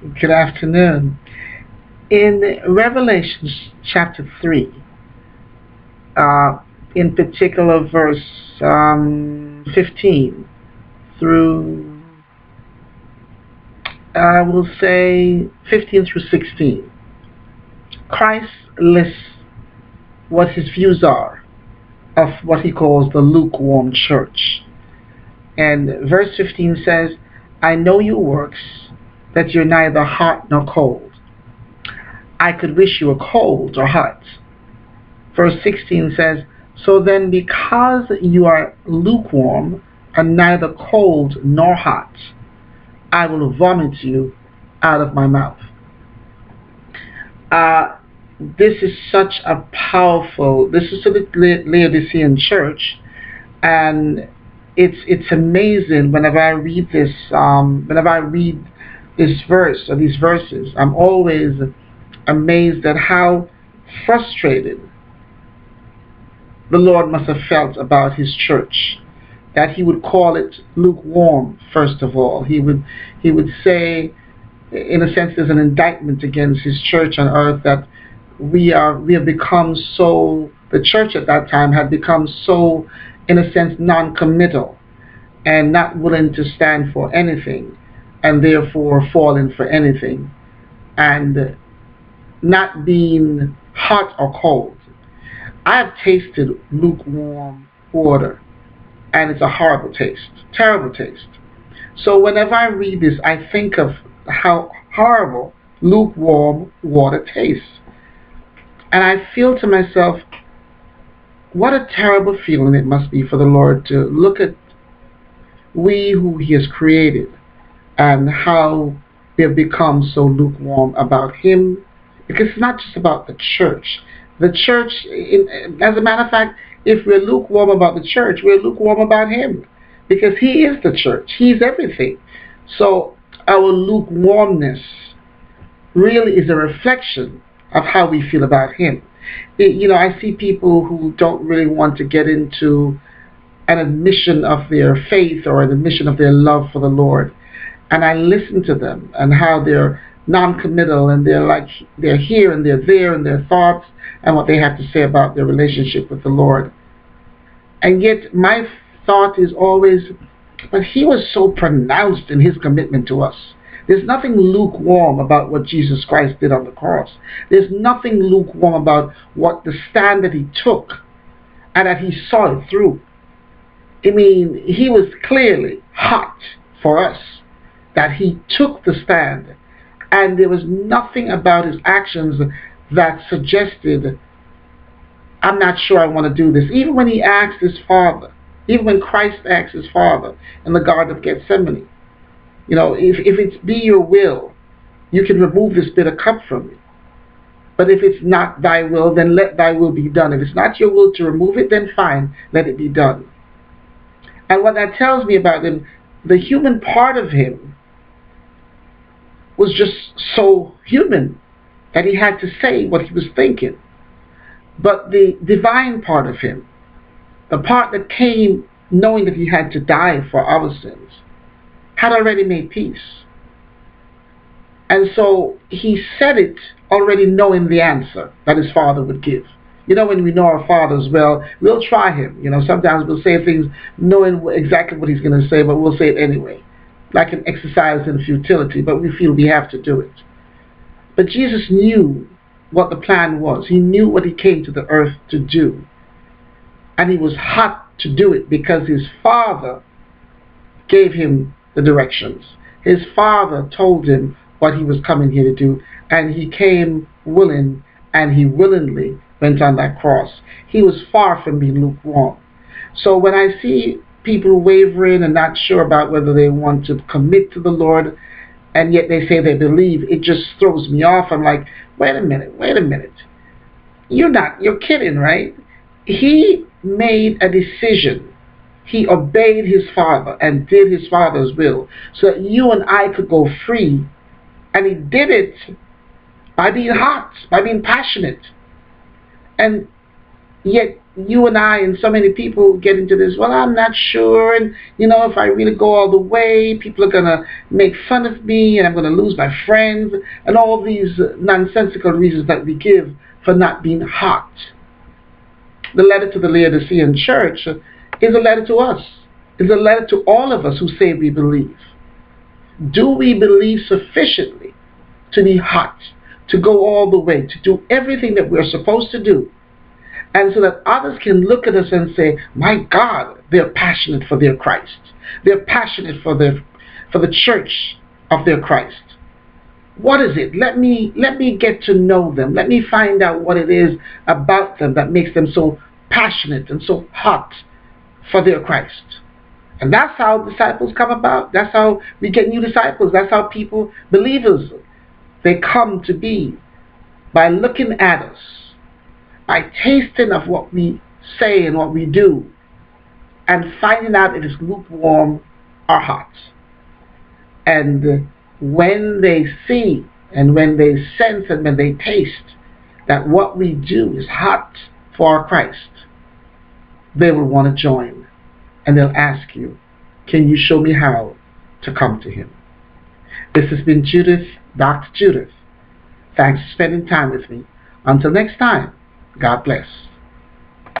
Good afternoon. In Revelation chapter 3, uh, in particular verse 15 through, I will say 15 through 16, Christ lists what his views are of what he calls the lukewarm church. And verse 15 says, I know your works, that you're neither hot nor cold. I could wish you were cold or hot. Verse 16 says, so then because you are lukewarm and neither cold nor hot, I will vomit you out of my mouth. Uh, this is such a powerful, this is to the Laodicean church, and it's amazing whenever I read this verse or these verses. I'm always amazed at how frustrated the Lord must have felt about his church, that he would call it lukewarm. First of all, he would say, in a sense, there's an indictment against his church on earth, that we have become so, the church at that time had become so, in a sense, non-committal and not willing to stand for anything, and therefore falling for anything, and not being hot or cold. I have tasted lukewarm water, and it's a horrible taste, terrible taste. So whenever I read this, I think of how horrible lukewarm water tastes. And I feel to myself, what a terrible feeling it must be for the Lord to look at we who he has created and how we have become so lukewarm about him. Because it's not just about the church. The church, as a matter of fact, if we're lukewarm about the church, we're lukewarm about him. Because he is the church. He's everything. So our lukewarmness really is a reflection of how we feel about him. I see people who don't really want to get into an admission of their faith or an admission of their love for the Lord. And I listen to them and how they're non-committal, and they're here and they're there in their thoughts and what they have to say about their relationship with the Lord. And yet my thought is always, but he was so pronounced in his commitment to us. There's nothing lukewarm about what Jesus Christ did on the cross. There's nothing lukewarm about what the stand that he took and that he saw it through. I mean, he was clearly hot for us, that he took the stand, and there was nothing about his actions that suggested, I'm not sure I want to do this. Even when he asked his Father, even when Christ asked his Father in the Garden of Gethsemane, if it be your will, you can remove this bitter cup from me. But if it's not thy will, then let thy will be done. If it's not your will to remove it, then fine, let it be done. And what that tells me about him, the human part of him was just so human that he had to say what he was thinking. But the divine part of him, the part that came knowing that he had to die for our sins, had already made peace. And so he said it already knowing the answer that his Father would give. When we know our fathers well, we'll try him. Sometimes we'll say things knowing exactly what he's going to say, but we'll say it anyway. Like an exercise in futility, but we feel we have to do it. But Jesus knew what the plan was. He knew what he came to the earth to do. And he was hot to do it because his Father gave him the directions. His Father told him what he was coming here to do, and he came willing, and he willingly went on that cross. He was far from being lukewarm. So when I see people wavering and not sure about whether they want to commit to the Lord, and yet they say they believe, it just throws me off. I'm like, wait a minute. You're kidding, right? He made a decision. He obeyed his Father and did his Father's will so that you and I could go free. And he did it by being hot, by being passionate. And yet you and I and so many people get into this, well, I'm not sure, and if I really go all the way, people are going to make fun of me, and I'm going to lose my friends, and all these nonsensical reasons that we give for not being hot. The letter to the Laodicean church is a letter to us. It's a letter to all of us who say we believe. Do we believe sufficiently to be hot, to go all the way, to do everything that we're supposed to do, and so that others can look at us and say, my God, they're passionate for their Christ. They're passionate for the church of their Christ. What is it? Let me get to know them. Let me find out what it is about them that makes them so passionate and so hot for their Christ. And that's how disciples come about. That's how we get new disciples. That's how people, believers, they come to be by looking at us, by tasting of what we say and what we do, and finding out it is lukewarm or hot. And when they see and when they sense and when they taste that what we do is hot for our Christ, they will want to join. And they'll ask you, can you show me how to come to him? This has been Judith, Dr. Judith. Thanks for spending time with me. Until next time, God bless.